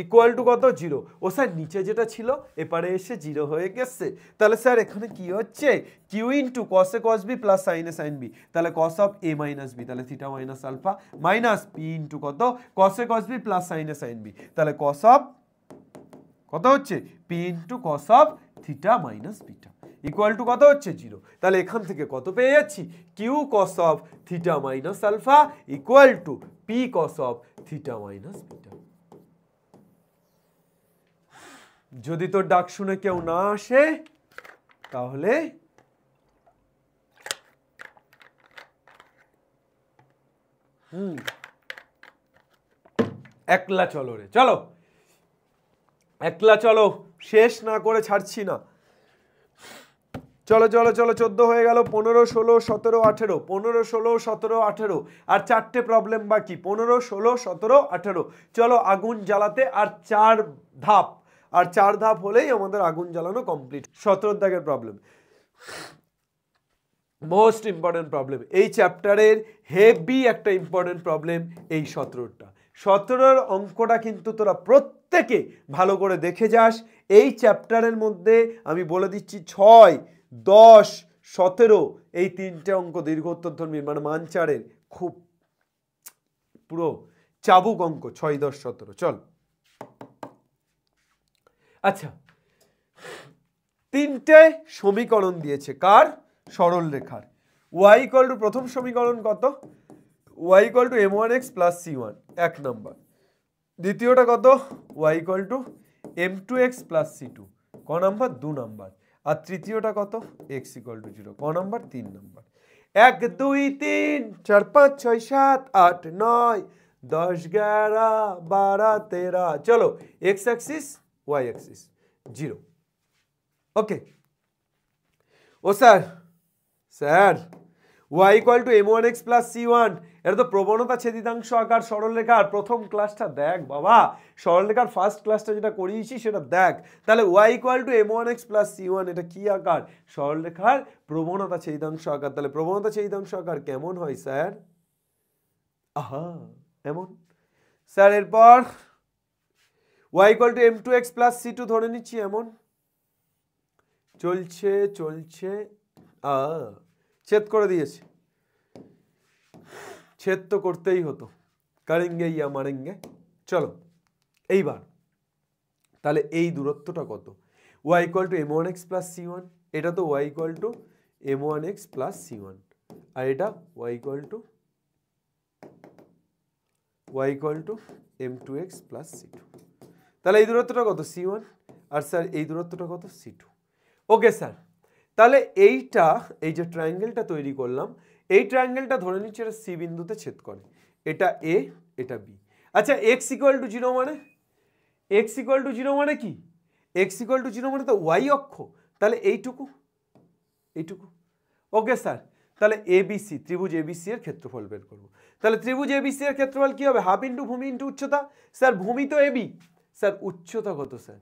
Equal to কত 0। ও স্যার নিচে যেটা ছিল এপারে এসে 0 হয়ে গেছে, তাহলে স্যার এখানে কি হচ্ছে Q into cos A cos B plus sine A sine B, তাহলে cos of A minus B, তাহলে theta minus alpha minus P into কত cos A cos B plus sine A sine B, তাহলে cos of কত হচ্ছে P into cos of theta minus beta equal to কত হচ্ছে 0। তাহলে এখান থেকে কত পেয়ে যাচ্ছি Q cos of theta minus alpha equal to P cos of theta minus beta. যদি তোর ডাক শুনে কেউ না আসে তাহলে একলা চলো রে, চলো একলা চলো, শেষ না করে ছাড়ছি না। চলো চলো চলো 14 হয়ে গেল, 15 16 17 18, 15 16 17 18, আর 4টে প্রবলেম বাকি, 15 16 17 18। চলো আগুন জ্বালাতে আর 4 ধাপ, আর 4 ধাপ হলেই আমাদের আগুন জ্বালানো কমপ্লিট। 17 দাগের প্রবলেম মোস্ট ইম্পর্টেন্ট প্রবলেম, এই চ্যাপ্টারের হেভি একটা ইম্পর্টেন্ট প্রবলেম এই 17টা। 17-র অঙ্কটা কিন্তু তোরা প্রত্যেকে ভালো করে দেখে যাস। এই চ্যাপ্টারের মধ্যে আমি বলে দিচ্ছি 6 10 17 এই 3টে অঙ্ক দীর্ঘ উত্তরধর্মী মানে মান 4-এর খুব পুরো চাবুক অঙ্ক 6 10 17। চল আচ্ছা, 3টে সমীকরণ দিয়েছে কার সরল রেখার। y ইকুয়াল টু প্রথম সমীকরণ কত y equal to m1x plus c1 এক নম্বর, দ্বিতীয়টা কত y equal two m2x plus c2 ক নাম্বার 2 নাম্বার, আর তৃতীয়টা কত x ইকুয়াল টু 0 ক নাম্বার 3 নাম্বার। 1 2 3 4 5 6 7 8 9 10 11 12 13। চলো x axis y axis 0। Okay ও sir sir y equal to m1x plus c1, এটা তো প্রবণতা ছেদিতাংশ আকার সরলরেখার প্রথম ক্লাসটা দেখ বাবা, সরলরেখার ফার্স্ট ক্লাসটা যেটা করিয়েছি সেটা দেখ। তাহলে y equal to m1x plus c1 এটা কি আকার সরলরেখার প্রবণতা ছেদিতাংশ আকার। তাহলে প্রবণতা ছেদিতাংশ আকার কেমন হয় স্যার, আহা এমন। স্যার এরপর y equal two m2x plus c2 ধরে নিচ্ছি এমন, চলছে চলছে ছেদ করে দিয়েছে, ছেদ তো করতেই হতো, করেঙ্গে ইয়া মারেঙ্গে। চলো এইবার তাহলে এই দূরত্বটা কত y equal to m1x plus c1, এটা তো y equal to m1x plus c1, আর এটা y equal two m2x plus c2। তাহলে এই দূরত্বটা কত c1, আর স্যার এই দূরত্বটা কত c2। ওকে স্যার, তাহলে এইটা এই যে ট্রায়াঙ্গেলটা তৈরি করলাম, এই ট্রায়াঙ্গেলটা ধরে নিচ্ছি এটা সি বিন্দুতে ছেদ করে, এটা এ এটা বি। আচ্ছা x ইকুয়াল টু 0 মানে, x ইকুয়াল টু 0 মানে কি, x ইকুয়াল টু 0 মানে তো y অক্ষ, তাহলে এইটুকু এইটুকু। ওকে স্যার, তাহলে এবিসি ত্রিভুজ এবিসি এর ক্ষেত্রফল বের করব। তাহলে ত্রিভুজ এবিসি এর ক্ষেত্রফল কি হবে, হাফ ইন্টু ভূমি ইন্টু উচ্চতা। স্যার ভূমি তো এবি, স্যার উচ্চতা কত স্যার,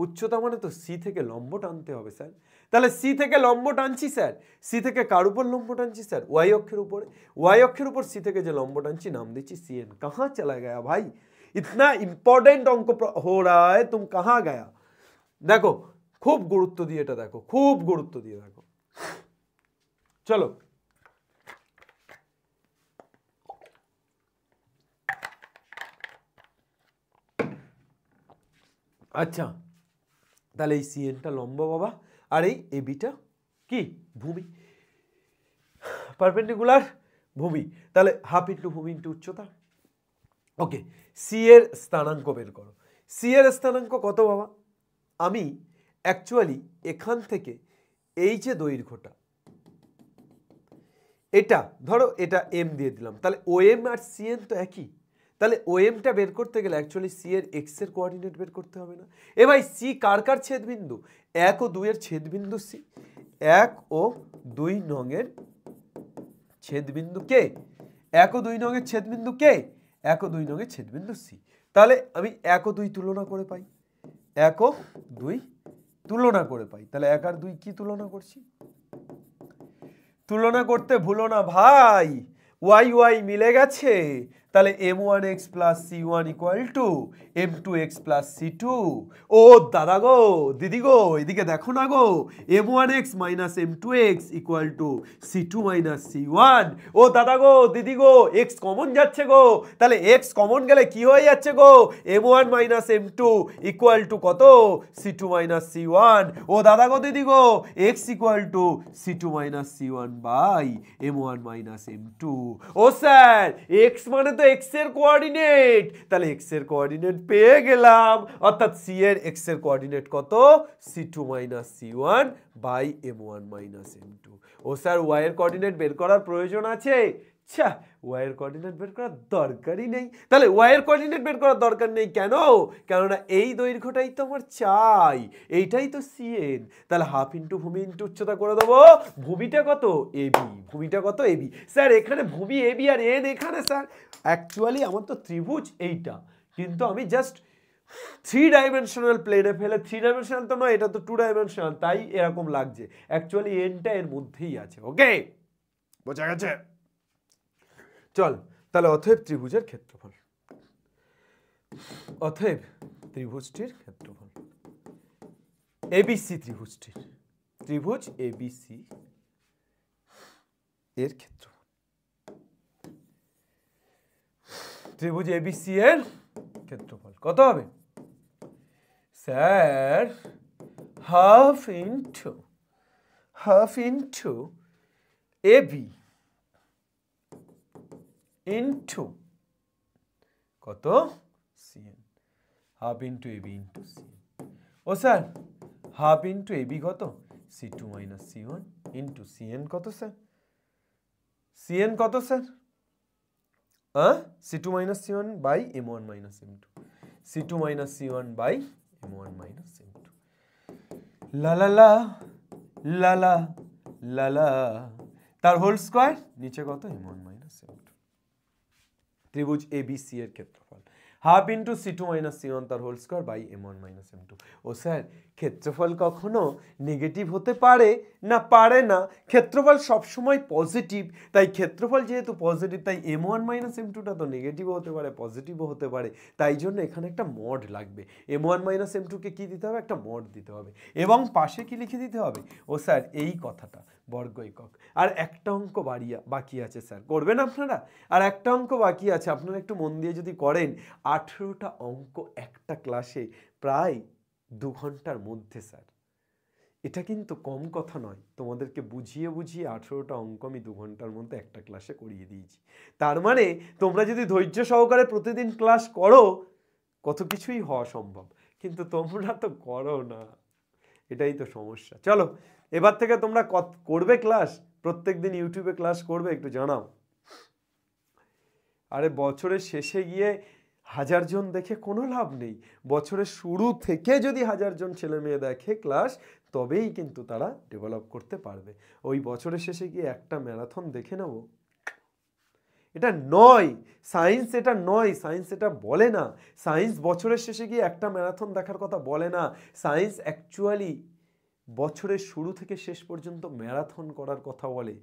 উচ্চতা মানে তো সি থেকে লম্ব টানতে হবে স্যার। তাহলে সি থেকে লম্ব টানছি স্যার, সি থেকে কার উপর লম্ব টানছি স্যার ওয়াই অক্ষের উপরে, ওয়াই অক্ষের উপর সি থেকে যে লম্ব টানছি নাম দিচ্ছি সিএন। কাহা চলা গয়া ভাই, ইতনা ইম্পর্টেন্ট অঙ্ক হো রা হ্যায় তুম কাহা গয়া। দেখো খুব গুরুত্ব দিয়ে এটা দেখো, খুব গুরুত্ব দিয়ে দেখো। চলো আচ্ছা, তাহলে এই সিএনটা লম্ব বাবা, আর এই এবিটা কি ভূমি, পারপেন্ডিকুলার ভূমি। তাহলে হাফ ইন্টু ভূমি ইন্টু উচ্চতা। ওকে, সি এর স্থানাঙ্ক বের করো। সি এর স্থানাঙ্ক কত বাবা, আমি অ্যাকচুয়ালি এখান থেকে এই যে দৈর্ঘ্যটা এটা ধরো এটা এম দিয়ে দিলাম, তাহলে ও এম আর সি এন তো একই। তাহলে ও এমটা বের করতে গেলে অ্যাকচুয়ালি সি এর এক্স এর কোঅর্ডিনেট বের করতে হবে না। এ ভাই সি কার কার ছেদবিন্দু, 1 ও 2 এর ছেদবিন্দু সি, 1 ও 2 নংয়ের ছেদবিন্দু কে, 1 ও 2 নংয়ের ছেদবিন্দু কে, 1 ও 2 নংয়ের ছেদবিন্দু সি। তাহলে আমি 1 ও 2 তুলনা করে পাই, 1 ও 2 তুলনা করে পাই। তাহলে 1 আর 2 কি তুলনা করছি, তুলনা করতে ভুলো না ভাই, ওয়াই ওয়াই মিলে গেছে। তাহলে m1x plus c1 equal to m2x plus c2। ও দাদা গো দিদি গো এদিকে দেখো না গো, m1x minus m2x equal to c2 minus c1। ও দাদা গো দিদি গো x কমন যাচ্ছে গো, তাহলে x কমন গেলে কি হয়ে যাচ্ছে গো, m1 minus m2 equal to কত, c2 মাইনাস c1। ও দাদা গো দিদি গো x equal to c2 minus c1 by m1 minus m2। ও স্যার x মানে তো x এর কোঅর্ডিনেট, তাহলে x এর কোঅর্ডিনেট পেয়ে গেলাম, অর্থাৎ c এর x এর কোঅর্ডিনেট কত, c2 minus c1 by m1 minus m2। ও স্যার y এর কোঅর্ডিনেট বের করার প্রয়োজন আছে? আচ্ছা y এর কোঅর্ডিনেট বের করার দরকারই নেই। তাহলে y এর কোঅর্ডিনেট বের করার দরকার নেই কেন, কেননা এই দৈর্ঘ্যটাই তো আমার চাই, এইটাই তো cn। তাহলে হাফ ইন্টু ভূমি ইন্টু উচ্চতা করে দেবো, ভূমিটা কত ab, ভূমিটা কত ab। স্যার এখানে ভূমি ab আর n এখানে, স্যার অ্যাকচুয়ালি আমার তো ত্রিভুজ এইটা, কিন্তু আমি জাস্ট 3 ডাইমেনশনাল প্লেনে ফেলে, 3 ডাইমেনশনাল তো নয়, এটা তো 2 ডাইমেনশনাল, তাই এরকম লাগছে, অ্যাকচুয়ালি এনটা এর মধ্যেই আছে। ওকে বোঝা গেছে? চল তাহলে অতএব ত্রিভুজের ক্ষেত্রফল, অতএব ত্রিভুজটির ক্ষেত্রফল, এবিসি ত্রিভুজটির, ত্রিভুজ এবিসি এর ক্ষেত্রফল, ত্রিভুজ এবিসি এর ক্ষেত্রফল কত হবে sir, half into AB into কত CN, half into AB into CN. ও স্যার হাফ ইন্টু এবি কত, c2 minus c1 into CN কত স্যার, সিএন কত sir, c2 minus c1 by m1 minus m2, c2 minus c1 by m1 minus m2। লালা লালা লালা, তার whole square, নিচে কত m1 মাইনাস m2। ত্রিভুজ এবিসি এর ক্ষেত্রফল half into c2 minus c1 তার whole square by m1 minus m2। ও স্যার ক্ষেত্রফল কখনো নেগেটিভ হতে পারে না, পারে না, ক্ষেত্রফল সবসময় পজিটিভ, তাই ক্ষেত্রফল যেহেতু পজিটিভ তাই m1 মাইনাস m2টা তো নেগেটিভও হতে পারে পজিটিভও হতে পারে, তাই জন্য এখানে একটা মড লাগবে, m1 মাইনাস m2কে কি দিতে হবে, একটা মড দিতে হবে, এবং পাশে কি লিখে দিতে হবে, ও স্যার এই কথাটা বর্গ একক। আর একটা অঙ্ক বাকি আছে স্যার, করবেন আপনারা, আর একটা অঙ্ক বাকি আছে, আপনারা একটু মন দিয়ে যদি করেন, 18টা অঙ্ক একটা ক্লাসে প্রায় 2 ঘন্টার মধ্যে স্যার, এটা কিন্তু কম কথা নয়, তোমাদেরকে বুঝিয়ে 18টা অঙ্ক আমি 2 ঘন্টার মধ্যে একটা ক্লাসে করিয়ে দিয়েছি। তার মানে তোমরা যদি ধৈর্য সহকারে প্রতিদিন ক্লাস করো কত কিছুই হওয়া সম্ভব, কিন্তু তোমরা তো করো না, এটাই তো সমস্যা। চলো এবার থেকে তোমরা করবে ক্লাস, প্রত্যেকদিন ইউটিউবে ক্লাস করবে, একটু জানাও। আরে বছরের শেষে গিয়ে 1000 জন দেখে কোনো লাভ নেই, বছরের শুরু থেকে যদি 1000 জন ছেলে মেয়ে দেখে ক্লাস, তবেই কিন্তু তারা ডেভেলপ করতে পারবে। ওই বছরের শেষে গিয়ে একটা ম্যারাথন দেখে নেব, এটা নয় সায়েন্স, এটা নয় সায়েন্স, এটা বলে না সায়েন্স, বছরের শেষে গিয়ে একটা ম্যারাথন দেখার কথা বলে না সায়েন্স, অ্যাকচুয়ালি বছরের শুরু থেকে শেষ পর্যন্ত ম্যারাথন করার কথা বলে।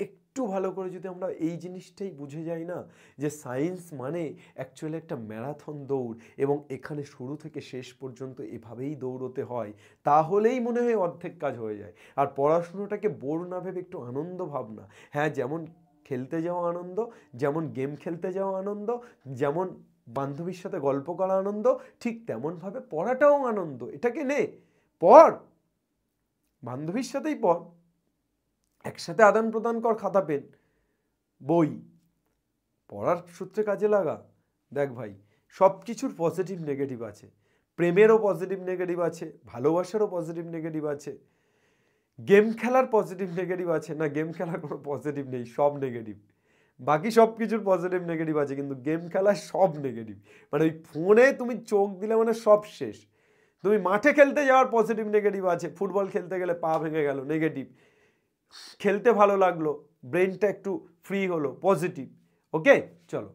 একটু ভালো করে যদি আমরা এই জিনিসটাই বুঝে যাই না, যে সায়েন্স মানে অ্যাকচুয়ালি একটা ম্যারাথন দৌড়, এবং এখানে শুরু থেকে শেষ পর্যন্ত এভাবেই দৌড়তে হয়, তাহলেই মনে হয় অর্ধেক কাজ হয়ে যায়। আর পড়াশুনোটাকে বোর না ভেবে একটু আনন্দ ভাবনা, হ্যাঁ যেমন খেলতে যাওয়া আনন্দ, যেমন গেম খেলতে যাওয়া আনন্দ, যেমন বান্ধবীর সাথে গল্প করা আনন্দ, ঠিক তেমনভাবে পড়াটাও আনন্দ। এটাকে নে পড়, বান্ধবীর সাথেই পড়, একসাথে আদান প্রদান কর খাতা পেন বই, পড়ার সূত্রে কাজে লাগা। দেখ ভাই সব কিছুর পজিটিভ নেগেটিভ আছে, প্রেমেরও পজিটিভ নেগেটিভ আছে, ভালোবাসারও পজিটিভ নেগেটিভ আছে, গেম খেলার পজিটিভ নেগেটিভ আছে না, গেম খেলার কোনো পজিটিভ নেই, সব নেগেটিভ। বাকি সব কিছুর পজিটিভ নেগেটিভ আছে, কিন্তু গেম খেলা সব নেগেটিভ, মানে ওই ফোনে তুমি চোখ দিলে মানে সব শেষ। তুমি মাঠে খেলতে যাওয়ার পজিটিভ নেগেটিভ আছে, ফুটবল খেলতে গেলে পা ভেঙে গেল নেগেটিভ, খেলতে ভালো লাগলো, ব্রেনটা একটু ফ্রি হলো পজিটিভ। ওকে চলো